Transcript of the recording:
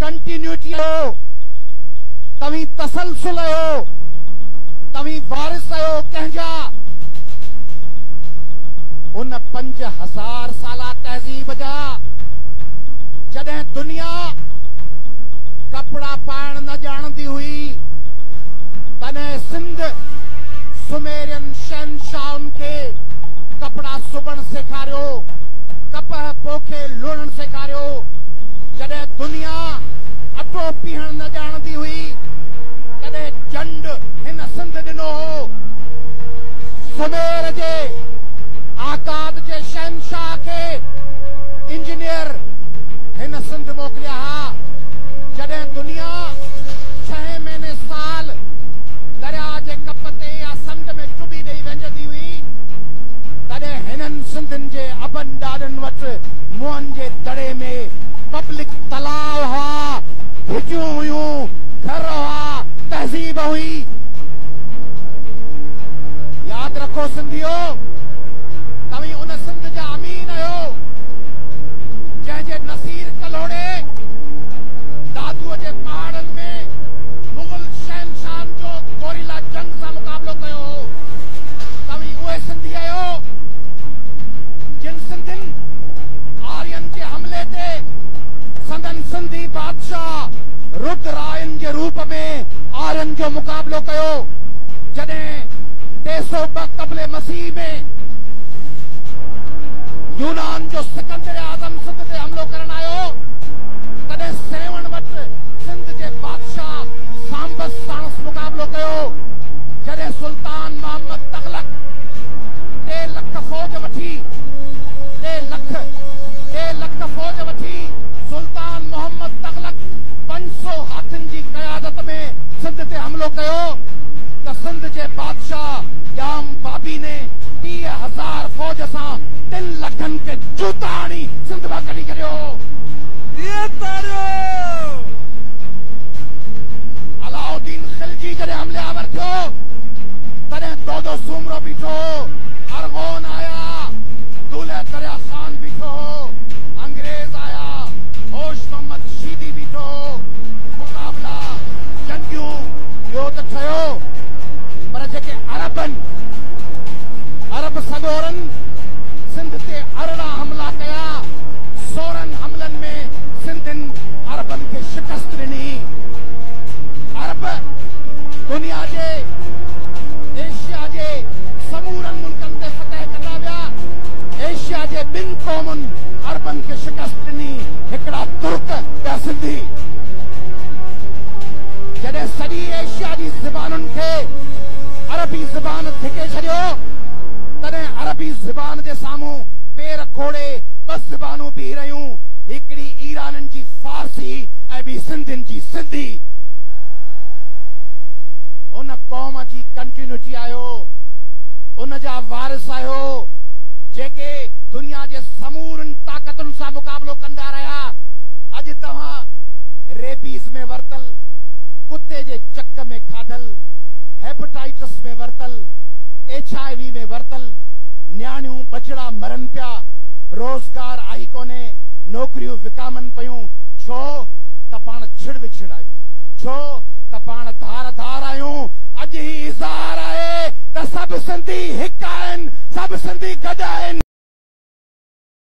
Continuity हो, तवी तसलसल हो, तवी वारिस हो कंहिंजा उन 5000 साला तहज़ीब जा। जॾहिं दुनिया कपड़ा पाइण न ॼाणंदी हुई, तॾहिं सिंध सुमेरियन शहनशाहुनि खे कपड़ा सुबण सेखारियो, कपह पोखे लुणण सेखारियो। जॾहिं दुनिया अटो पीअण न ॼाणंदी हुई, तॾहिं चंड हिन सिंध ॾिनो हो। सुमेर जे आकाद जे शहनशाह खे इंजीनियर हिन सिंध मोकिलिया हा। जॾहिं दुनिया 6 महीने साल दरिया जे कप ते या समुंड में चुॿी ॾेई वेंजंदी हुई, तॾहिं हिननि सिंधियुनि जे अबनि ॾाॾनि वटि मुंहनि जे दड़े में पब्लिक तलाव हुआ, भुजियूं हुयूं, घर हुआ, तहज़ीब हुई। यादि रखो सिंधियो, तव्हीं उन सिंध जा अमीन आहियो जंहिंजे नसीर कलोड़े दादूअ जे पहाड़नि में मुग़ल शहनशाहनि जो गोरिला जंग सां मुक़ाबिलो कयो हो। तव्हीं उहे सिंधी आहियो जिन सिंधियुनि आर्यन जे हमले ते संदन सिंधी बादशाह रुद्ररायन जे रूप में आर्यन जो मुक़ाबिलो कयो। जॾहिं 302 क़ब्ल मसीह में यूनान जो सिकंदर आज़म सिंध ते हमलो करण आयो, तॾहिं सेवण वटि सिंध जे बादशाह सांबस साणस मुक़ाबिलो कयो। जॾहिं सुल्तान मोहम्मद तग़लक 3 लख फौज वठी 3 लख फौज वठी सुल्तान मोहम्मद तग़लक 500 हाथियुनि जी क़यादत में सिंध ते हमलो कयो, त सिंध जे बादशाह याम बाबी ने 30,000 फौज सां 3 लखनि खे जूता आणी सिंध मां कढी छॾियो। अलाउद्दीन खिलजी जॾहिं हमले आवर थियो, तॾहिं दोदो सूमरो बीठो हो, अरगोन आया, दूल्हे दरिया खान बीठो हो, अंग्रेज आया, होश मोहम्मद शीदी बीठो हो। मुक़ाबला जंगियूं इहो त ठहियो, पर जेके अरब सगोरनि सिंध ते 18 हमला कया, 16 हमलनि में सिंधियुनि अरबनि खे शिकस्त ॾिनी। अरब दुनिया जे एशिया जे समूरनि मुल्कनि ते फतह कंदा विया। एशिया जे 2 क़ौमुनि अरबनि खे शिकस्त ॾिनी, हिकिड़ा तुर्क ॿिया सिंधी। जॾहिं सॼी एशिया जी ज़बानुनि खे अरबी ज़बान धिके छॾियो, तॾहिं अरबी ज़बान जे साम्हूं पेर खोड़े 2 ज़बानूं बीह रहियूं, हिकिड़ी ईराननि जी फारसी ऐं ॿी सिंधियुनि जी सिंधी। उन क़ौम जी कंटिन्यूटी आहियो, उन जा वारिस आहियो जेके दुनिया जे समूरनि ताक़तुनि सां मुक़ाबिलो कंदा रहिया। अॼु तव्हां रेबीज़ में वरतल, कुते जे चक में खाधल, हेपेटाइटिस में वरतल, HIV में वरतल, न्याणियूं बचड़ा मरन पिया, रोज़गार आई कोन्हे, नौकरियूं विकामनि पयूं। छो त पाण छिड़ विछड़ आहियूं, छो त पाण धार धार आहियूं। अॼु ही इज़हार आहे त सभु सिंधी हिक आहिनि, सभु सिंधी गॾु आहिनि।